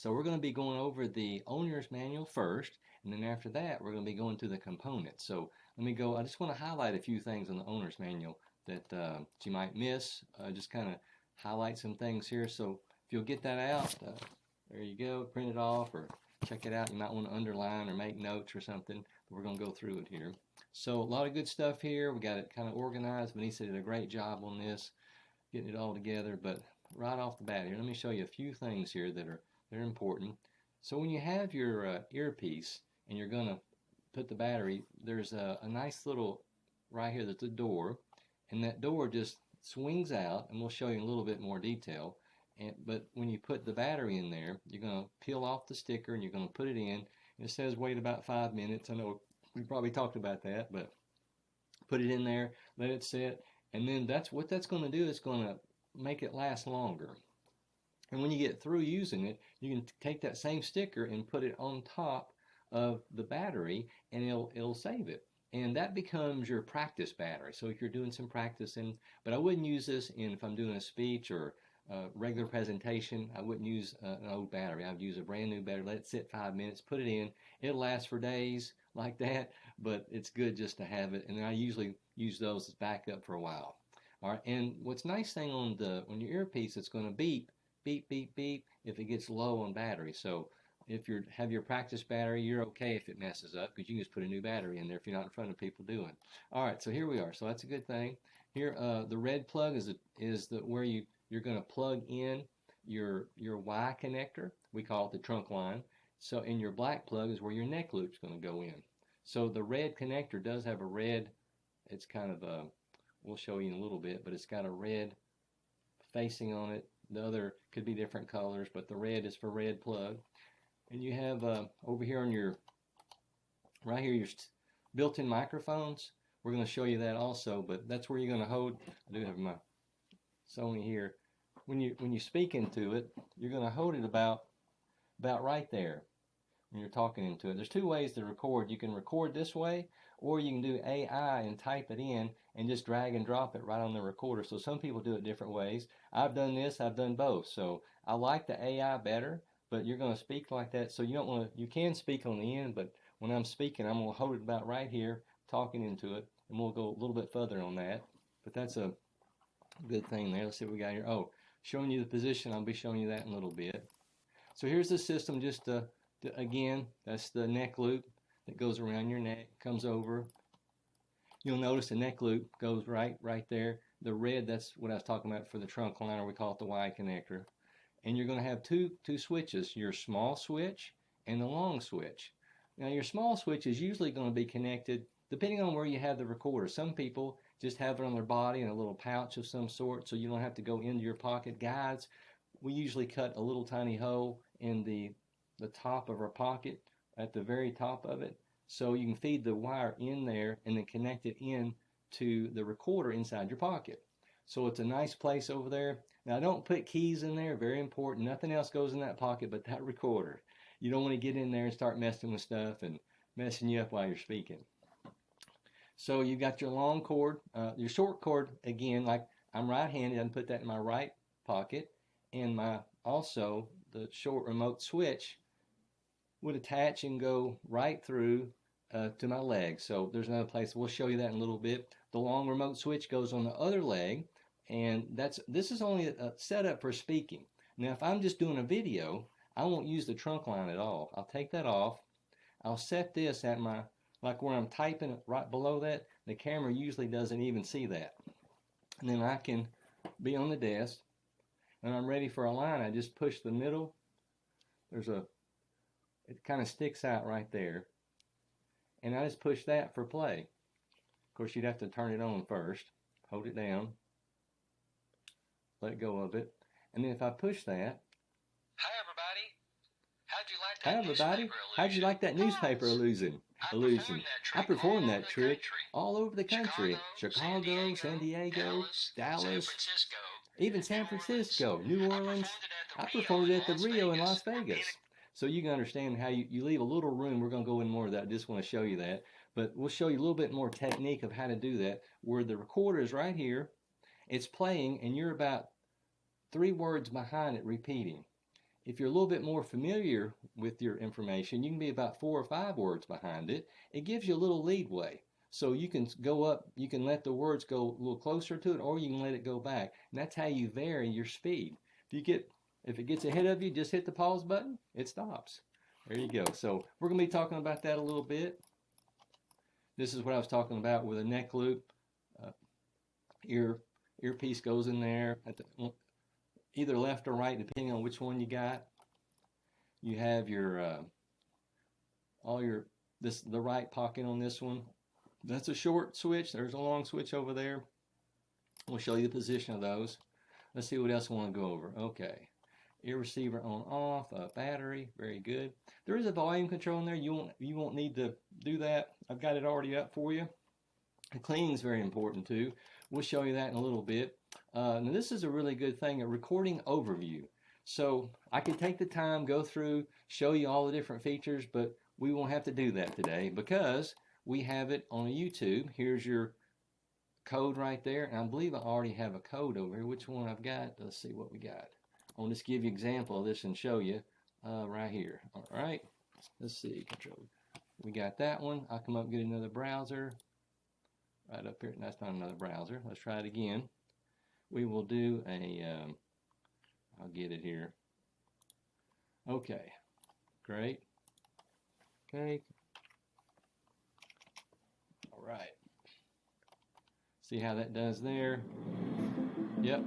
So we're going to be going over the owner's manual first, and then after that we're going to be going to the components. So let me go, I just want to highlight a few things in the owner's manual that you might miss. Just kind of highlight some things here. So if you'll get that out, there you go, print it off or check it out. You might want to underline or make notes or something, but we're going to go through it here. So a lot of good stuff here. We got it kind of organized. Vanessa did a great job on this, getting it all together. But right off the bat here, let me show you a few things here that are important. So when you have your earpiece and you're going to put the battery, there's a nice little, right here, there's a door, and that door just swings out, and we'll show you in a little bit more detail. But when you put the battery in there, you're going to peel off the sticker and you're going to put it in. And it says wait about 5 minutes. I know we probably talked about that, but put it in there, let it sit, and then what that's going to do is going to make it last longer. And when you get through using it, you can take that same sticker and put it on top of the battery, and it'll save it. And that becomes your practice battery. So if you're doing some practicing, but I wouldn't use this if I'm doing a speech or regular presentation. I wouldn't use an old battery. I would use a brand new battery, let it sit 5 minutes, put it in. It'll last for days like that, but it's good just to have it. And then I usually use those as backup for a while. All right, and what's nice thing on your earpiece, it's going to beep, beep, beep, beep if it gets low on battery. So if you have your practice battery, you're okay if it messes up because you can just put a new battery in there if you're not in front of people doing. All right, so here we are. So that's a good thing. Here, the red plug is where you're going to plug in your Y connector. We call it the trunk line. So in your black plug is where your neck loop's going to go in. So the red connector does have a red, it's kind of a, we'll show you in a little bit, but it's got a red facing on it. The other could be different colors, but the red is for red plug. And you have over here on your, right here, your built-in microphones. We're going to show you that also, but that's where you're going to hold. I do have my Sony here. When you speak into it, you're going to hold it about right there when you're talking into it. There's two ways to record. You can record this way, or you can do AI and type it in and just drag and drop it right on the recorder. So some people do it different ways. I've done this, I've done both. So I like the AI better, but you're going to speak like that. So you don't want to, you can speak on the end, but when I'm speaking, I'm going to hold it about right here, talking into it, and we'll go a little bit further on that. But that's a good thing there. Let's see what we got here. Oh, showing you the position. I'll be showing you that in a little bit. So here's the system. Just again, that's the neck loop that goes around your neck, comes over. You'll notice the neck loop goes right there. The red, that's what I was talking about for the trunk line, or we call it the Y connector. And you're going to have two switches, your small switch and the long switch. Now your small switch is usually going to be connected depending on where you have the recorder. Some people just have it on their body in a little pouch of some sort, so you don't have to go into your pocket. Guides, we usually cut a little tiny hole in the top of our pocket, at the very top of it, so you can feed the wire in there and then connect it in to the recorder inside your pocket. So it's a nice place over there. Now don't put keys in there, very important. Nothing else goes in that pocket but that recorder. You don't want to get in there and start messing with stuff and messing you up while you're speaking. So you've got your long cord, your short cord, again, like I'm right-handed, I can put that in my right pocket, and also the short remote switch would attach and go right through to my leg. So there's another place, we'll show you that in a little bit. The long remote switch goes on the other leg, and this is only a setup for speaking. Now if I'm just doing a video, I won't use the trunk line at all. I'll take that off. I'll set this at my, like where I'm typing right below that, the camera usually doesn't even see that. And then I can be on the desk, and I'm ready for a line. I just push the middle. It kind of sticks out right there. And I just push that for play. Of course, you'd have to turn it on first. Hold it down. Let go of it. And then if I push that. Hi, everybody. How'd you like Hi, that everybody. newspaper illusion? How'd you like that newspaper illusion? I performed that trick all over the country. Chicago, San Diego, Dallas, San Francisco, even San Francisco, New Orleans. I performed it at the Rio in Las Vegas. So you can understand how you leave a little room. We're going to go in more of that. I just want to show you that. But we'll show you a little bit more technique of how to do that, where the recorder is right here. It's playing, and you're about 3 words behind it repeating. if you're a little bit more familiar with your information, you can be about 4 or 5 words behind it. It gives you a little leadway. So you can go up, you can let the words go a little closer to it, or you can let it go back. And that's how you vary your speed. If it gets ahead of you, just hit the pause button, it stops. There you go. So we're going to be talking about that a little bit. This is what I was talking about with a neck loop. Earpiece goes in there at either left or right, depending on which one you got. You have your the right pocket on this one. That's a short switch. There's a long switch over there. We'll show you the position of those. Let's see what else we want to go over. Okay. Ear receiver on off, battery, very good. There is a volume control in there. You won't need to do that. I've got it already up for you. The cleaning is very important too. We'll show you that in a little bit. Now this is a really good thing, a recording overview. So I could take the time, go through, show you all the different features, but we won't have to do that today because we have it on YouTube. Here's your code right there, and I believe I already have a code over here. Which one I've got? Let's see what we got. I'll just give you an example of this and show you right here. All right, let's see, control. We got that one. I'll come up and get another browser. Right up here, that's not another browser. Let's try it again. We will do I'll get it here. Okay, great. Okay. All right. See how that does there? Yep.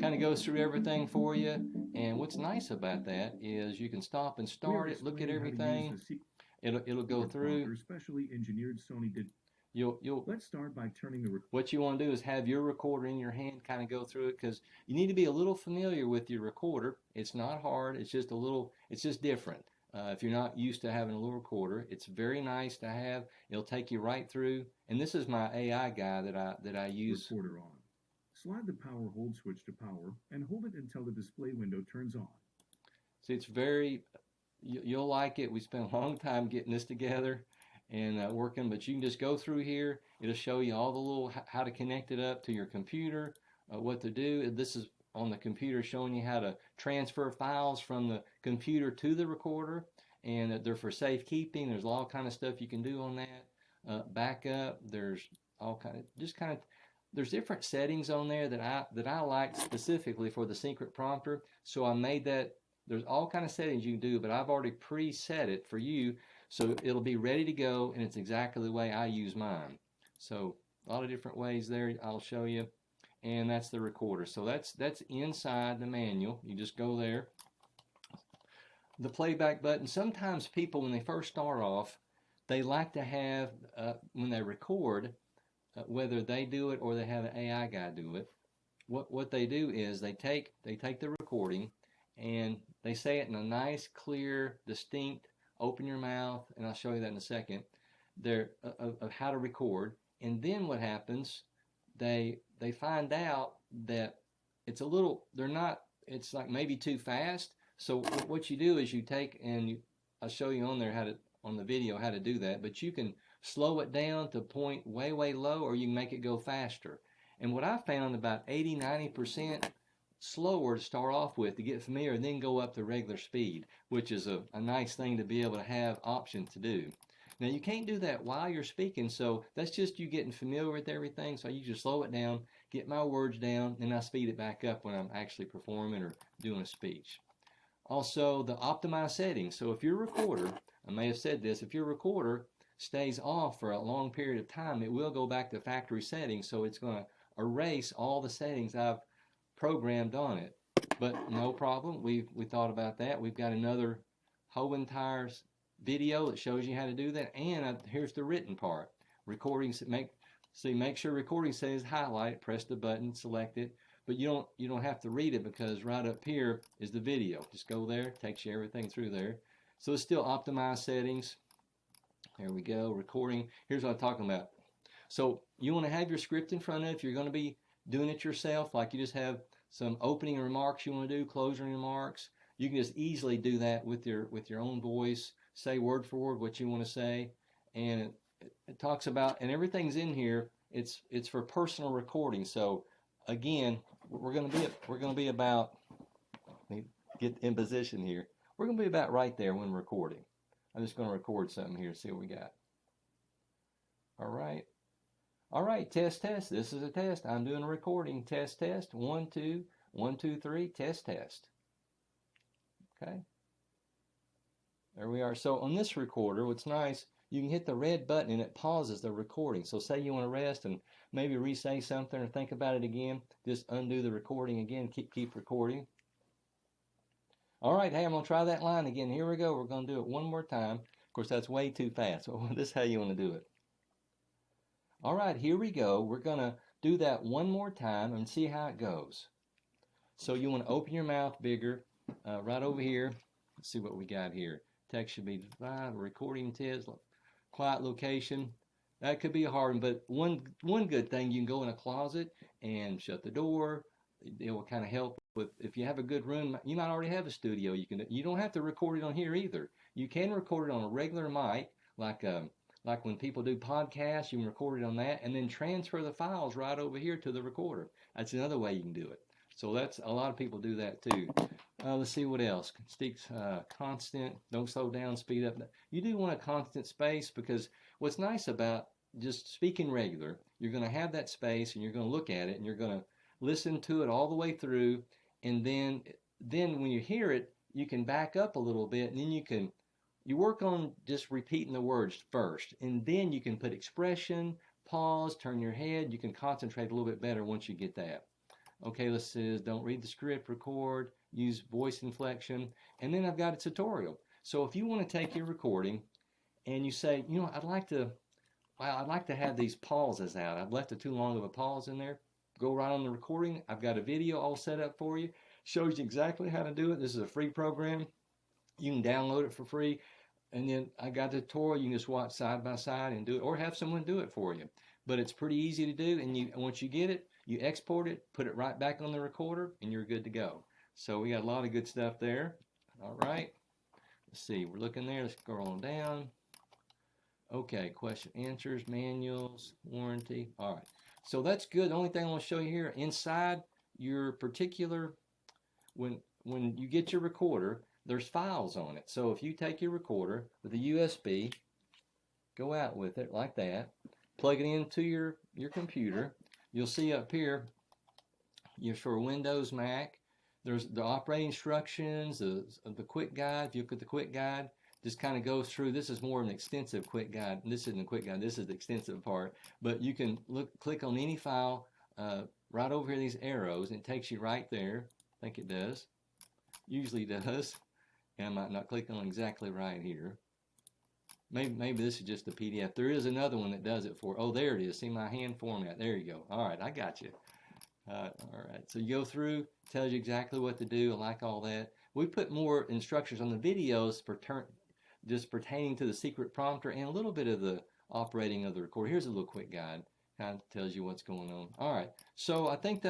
Kind of goes through everything for you. And what's nice about that is you can stop and start it, look at everything. It'll go through. Especially engineered Sony did. Let's start by turning the. What you want to do is have your recorder in your hand, kind of go through it, because you need to be a little familiar with your recorder. It's not hard. It's just it's just different. If you're not used to having a little recorder, it's very nice to have. It'll take you right through. And this is my AI guy that I use. Recorder on. Slide the power hold switch to power and hold it until the display window turns on. See, it's you'll like it. We spent a long time getting this together and working, but you can just go through here. It'll show you all the little how to connect it up to your computer, what to do. This is on the computer showing you how to transfer files from the computer to the recorder, and they're for safekeeping. There's all kind of stuff you can do on that. Backup. There's all there's different settings on there that I like specifically for the secret prompter. So I made that. There's all kind of settings you can do, but I've already preset it for you, so it'll be ready to go, and it's exactly the way I use mine. So a lot of different ways there I'll show you, and that's the recorder. So that's inside the manual. You just go there. The playback button. Sometimes people, when they first start off, they like to have when they record, whether they do it or they have an AI guy do it. What they do is they take the recording and they say it in a nice, clear, distinct, open your mouth, and I'll show you that in a second, of how to record. And then what happens, they find out that it's it's like maybe too fast. So what you do is you take, and I'll show you on there on the video how to do that, but you can slow it down to point way, way low, or you can make it go faster. And what I found, about 80-90% slower to start off with to get familiar, and then go up to regular speed, which is a nice thing to be able to have option to do. Now you can't do that while you're speaking, so that's just you getting familiar with everything. So I usually slow it down, get my words down, and I speed it back up when I'm actually performing or doing a speech. Also, the optimized settings. So if your recorder, I may have said this, if your recorder stays off for a long period of time, it will go back to factory settings, so it's going to erase all the settings I've programmed on it. But no problem, we thought about that. We've got another whole entire video that shows you how to do that, and here's the written part. Recordings, make sure recording says highlight, press the button, select it, but you don't have to read it, because right up here is the video. Just go there, takes you everything through there. So it's still optimized settings. There we go, recording. Here's what I'm talking about. So you want to have your script in front of you if you're going to be doing it yourself, like you just have some opening remarks you want to do, closing remarks. You can just easily do that with your own voice, say word for word what you want to say, and it talks about, and everything's in here. It's for personal recording. So again, we're going to be about, let me get in position here. We're going to be about right there when recording. I'm just going to record something here, see what we got. All right. All right, test, test. This is a test. I'm doing a recording. Test, test. 1, 2, 1, 2, 3. Test, test. Okay. There we are. So on this recorder, what's nice, you can hit the red button and it pauses the recording. So say you want to rest and maybe re-say something or think about it again, just undo the recording again, keep recording. All right, hey, I'm going to try that line again. Here we go. We're going to do it one more time. Of course, that's way too fast. So this is how you want to do it. All right, here we go. We're going to do that one more time and see how it goes. So you want to open your mouth bigger, right over here. Let's see what we got here. Text should be defined, recording test, quiet location. That could be a hard one, but one good thing, you can go in a closet and shut the door. It will kind of help with, if you have a good room, you might already have a studio. You don't have to record it on here either. You can record it on a regular mic, like when people do podcasts, you can record it on that and then transfer the files right over here to the recorder. That's another way you can do it. So that's, a lot of people do that too. Let's see what else. Speaks constant, don't slow down, speed up. You do want a constant space, because what's nice about just speaking regular, you're going to have that space and you're going to look at it and you're going to listen to it all the way through, and then when you hear it, you can back up a little bit, and then you work on just repeating the words first, and then you can put expression, pause, turn your head. You can concentrate a little bit better once you get that. Okay, let's see, don't read the script, record, use voice inflection, and then I've got a tutorial. So if you want to take your recording and you say, you know, I'd like to have these pauses out. I've left too long of a pause in there. Go right on the recording. I've got a video all set up for you. Shows you exactly how to do it. This is a free program. You can download it for free. And then I got a tutorial. You can just watch side by side and do it, or have someone do it for you. But it's pretty easy to do. And once you get it, you export it, put it right back on the recorder, and you're good to go. So we got a lot of good stuff there. All right. Let's see. We're looking there. Let's scroll on down. Okay. Question answers, manuals, warranty. All right. So that's good. The only thing I want to show you here, inside your particular, when you get your recorder, there's files on it. So if you take your recorder with a USB, go out with it like that, plug it into your computer, you'll see up here, for Windows, Mac, there's the operating instructions, the quick guide. If you look at the quick guide, just kind of goes through. This is more of an extensive quick guide. This isn't a quick guide. This is the extensive part. But you can click on any file right over here, these arrows, and it takes you right there. I think it does. Usually does. And I might not click on exactly right here. Maybe this is just a PDF. There is another one that does it for. Oh, there it is. See my hand format. There you go. All right, I got you. All right. So you go through, tells you exactly what to do. I like all that. We put more instructions on the videos just pertaining to the secret prompter and a little bit of the operating of the recorder. Here's a little quick guide. Kind of tells you what's going on. All right. So I think that